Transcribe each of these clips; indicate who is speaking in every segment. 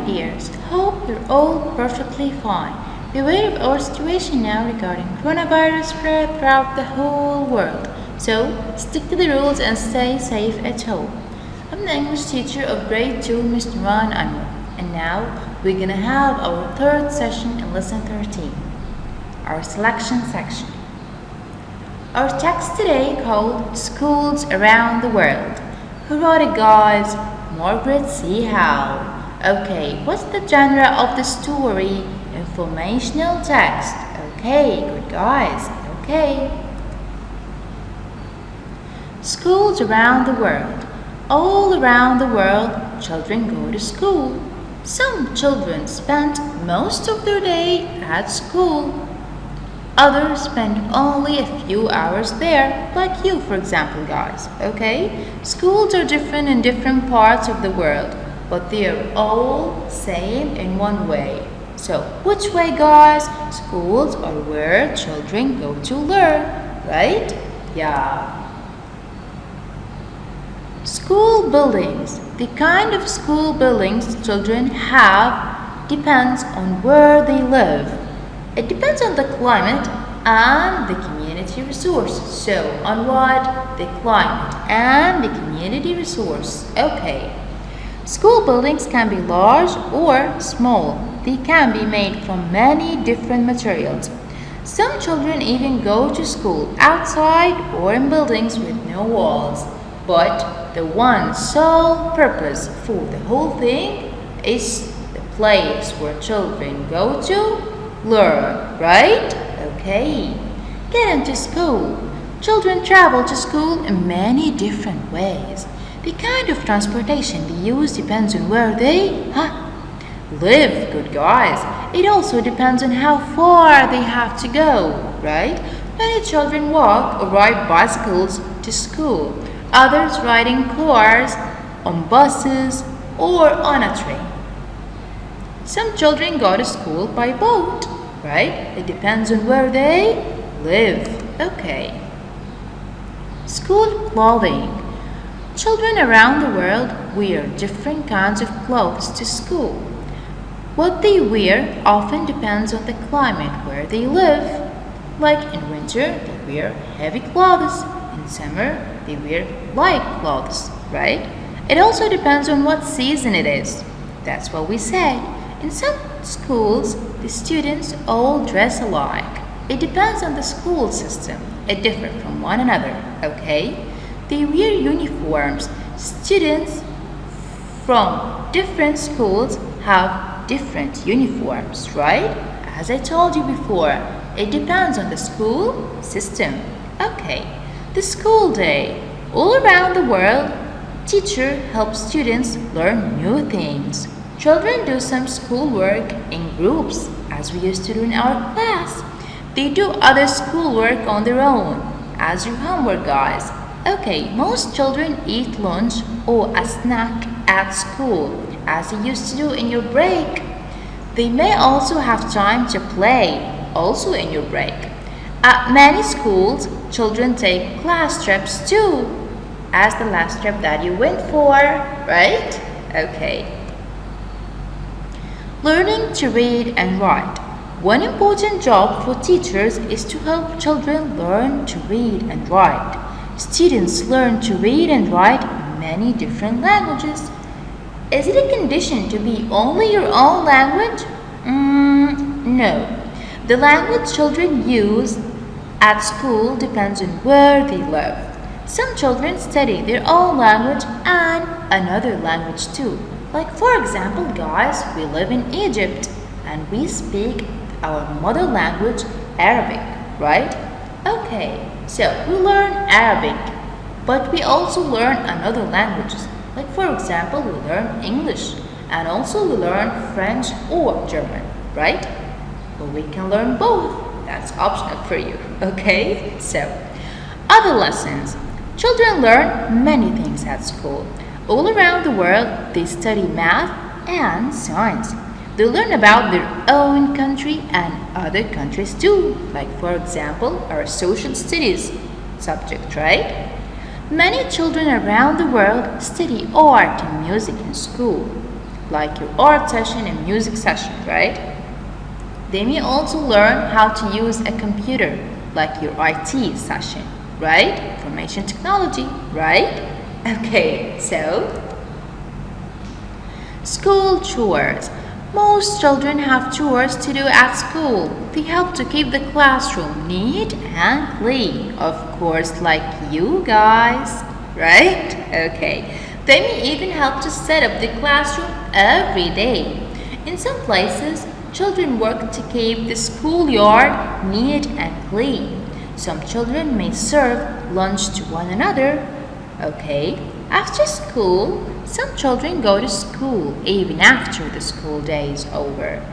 Speaker 1: dears. Hope you're all perfectly fine. Beware of our situation now regarding coronavirus spread throughout the whole world. So, stick to the rules and stay safe at home. I'm the English teacher of grade 2, Mr. Ron Anwar. And now, we're gonna have our third session in lesson 13, our selection section. Our text today called Schools Around the World. Who wrote it, guys? Margaret C. Howe. Okay, what's the genre of the story? Informational text. Okay, good guys. Okay. Schools around the world. All around the world, children go to school. Some children spend most of their day at school. Others spend only a few hours there, like you, for example, guys. Okay? Schools are different in different parts of the world, but they are all same in one way. So, which way, guys? Schools are where children go to learn, right? Yeah. School buildings. The kind of school buildings children have depends on where they live. It depends on the climate and the community resource. So, on what? The climate and the community resource. Okay. School buildings can be large or small. They can be made from many different materials. Some children even go to school outside or in buildings with no walls. But the one sole purpose for the whole thing is the place where children go to learn, right? Okay. Get into school. Children travel to school in many different ways. The kind of transportation they use depends on where they live, good guys. It also depends on how far they have to go, right? Many children walk or ride bicycles to school. Others riding cars, on buses, or on a train. Some children go to school by boat, right? It depends on where they live. Okay. School clothing. Children around the world wear different kinds of clothes to school. What they wear often depends on the climate where they live. Like in winter, they wear heavy clothes. In summer, they wear light clothes, right? It also depends on what season it is. That's what we said. In some schools, the students all dress alike. It depends on the school system. It differs from one another, okay? They wear uniforms. Students from different schools have different uniforms, right? As I told you before, it depends on the school system. Okay, the school day. All around the world, teacher helps students learn new things. Children do some schoolwork in groups, as we used to do in our class. They do other schoolwork on their own, as your homework, guys. Okay, most children eat lunch or a snack at school, as you used to do in your break. They may also have time to play, also in your break. At many schools, children take class trips too, as the last trip that you went for, right? Okay. Learning to read and write. One important job for teachers is to help children learn to read and write. Students learn to read and write many different languages. Is it a condition to be only your own language? No. The language children use at school depends on where they live. Some children study their own language and another language too. Like for example, guys, we live in Egypt and we speak our mother language, Arabic, right? Okay, so we learn Arabic, but we also learn another languages. Like for example, we learn English and also we learn French or German, right? Well, we can learn both. That's optional for you, okay? So, other lessons. Children learn many things at school. All around the world, they study math and science. They learn about their own country and other countries too, like for example, our social studies subject, right? Many children around the world study art and music in school. like your art session and music session, right? They may also learn how to use a computer, like your IT session, right? Information technology, right? Okay, so school chores. Most children have chores to do at school. They help to keep the classroom neat and clean. Of course, like you guys, right? Okay. They may even help to set up the classroom every day. In some places, children work to keep the schoolyard neat and clean. Some children may serve lunch to one another. Okay. After school, some children go to school even after the school day is over.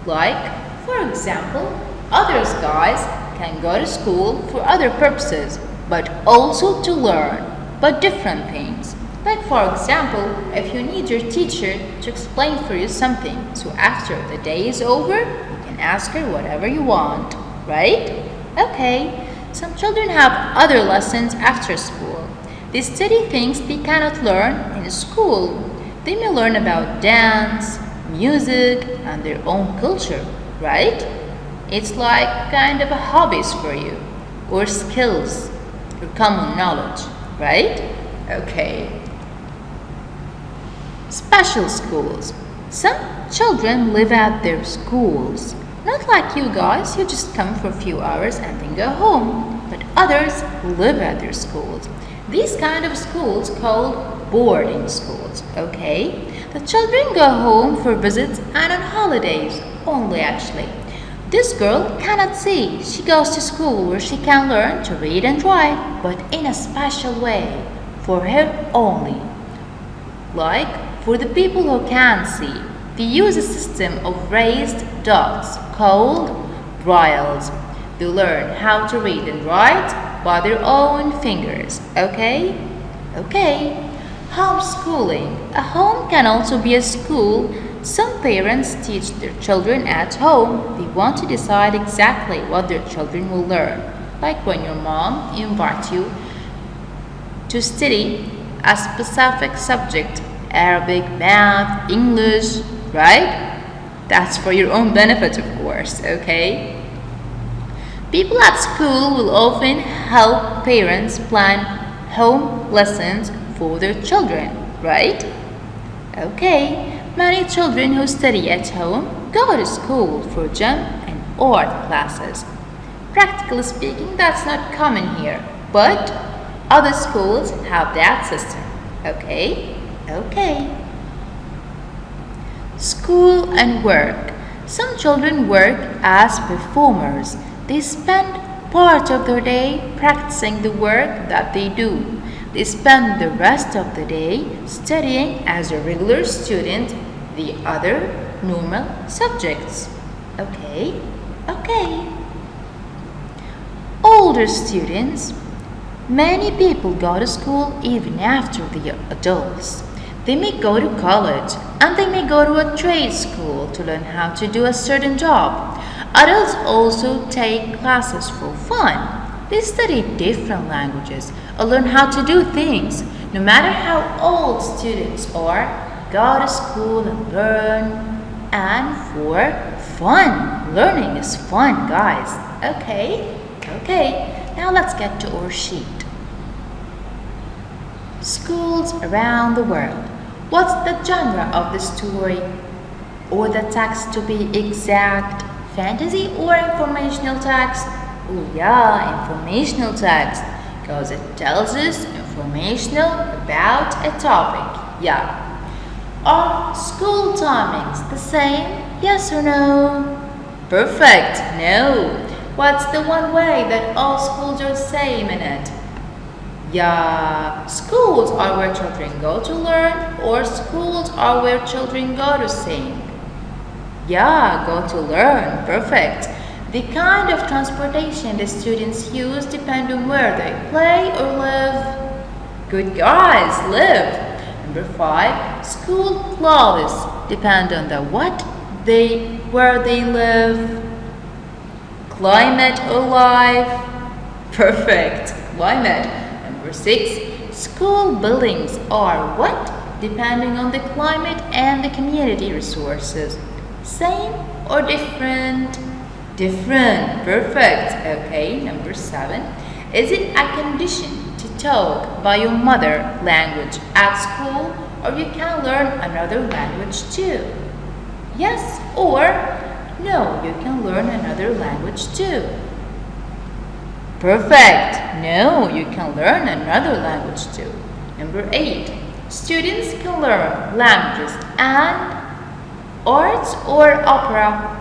Speaker 1: Like, for example, others guys can go to school for other purposes, but also to learn, but different things. Like, for example, if you need your teacher to explain for you something, so after the day is over, you can ask her whatever you want, right? Okay, some children have other lessons after school. They study things they cannot learn in school. They may learn about dance, music, and their own culture, right? It's like kind of a hobbies for you, or skills, or common knowledge, right? Okay. Special schools. Some children live at their schools. Not like you guys, you just come for a few hours and then go home. But others live at their schools. These kind of schools called boarding schools, okay? The children go home for visits and on holidays only actually. This girl cannot see. She goes to school where she can learn to read and write, but in a special way, for her only. Like for the people who can see, they use a system of raised dots called brailles. They learn how to read and write by their own fingers, okay? Okay. Homeschooling. A home can also be a school. Some parents teach their children at home. They want to decide exactly what their children will learn. Like when your mom invites you to study a specific subject, Arabic, math, English, right? That's for your own benefit, of course, okay? People at school will often help parents plan home lessons for their children, right? Okay, many children who study at home go to school for gym and art classes. Practically speaking, that's not common here, but other schools have that system, okay? Okay. School and work. Some children work as performers. They spend part of their day practicing the work that they do. They spend the rest of the day studying as a regular student the other normal subjects. Okay? Okay. Older students. Many people go to school even after the adults. They may go to college and they may go to a trade school to learn how to do a certain job. Adults also take classes for fun. They study different languages or learn how to do things. No matter how old students are, go to school and learn. And for fun. Learning is fun, guys. Okay? Okay. Now let's get to our sheet. Schools around the world. What's the genre of the story or the text to be exact? Fantasy or informational text? Oh yeah, informational text, because it tells us informational about a topic. Yeah. Are school timings the same? Yes or no? Perfect. No. What's the one way that all schools are the same in it? Yeah, schools are where children go to learn, or schools are where children go to sing. Yeah, go to learn. Perfect. The kind of transportation the students use depend on where they play or live. Good guys, live. Number 5, school clothes depend on the where they live. Climate or life. Perfect. Climate. Number 6, school buildings are what? depending on the climate and the community resources. Same or different? Different. Perfect. Okay, number 7. Is it a condition to talk by your mother language at school, or you can learn another language too? Yes or no, you can learn another language too. Perfect. No, you can learn another language too. Number 8. Students can learn languages and arts or opera.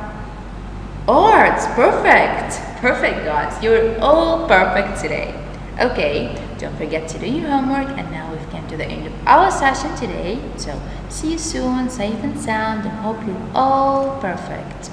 Speaker 1: Arts. Perfect. Perfect, guys. You're all perfect today. Okay, don't forget to do your homework, and now we've come to the end of our session today. So see you soon, safe and sound, and hope you're all perfect.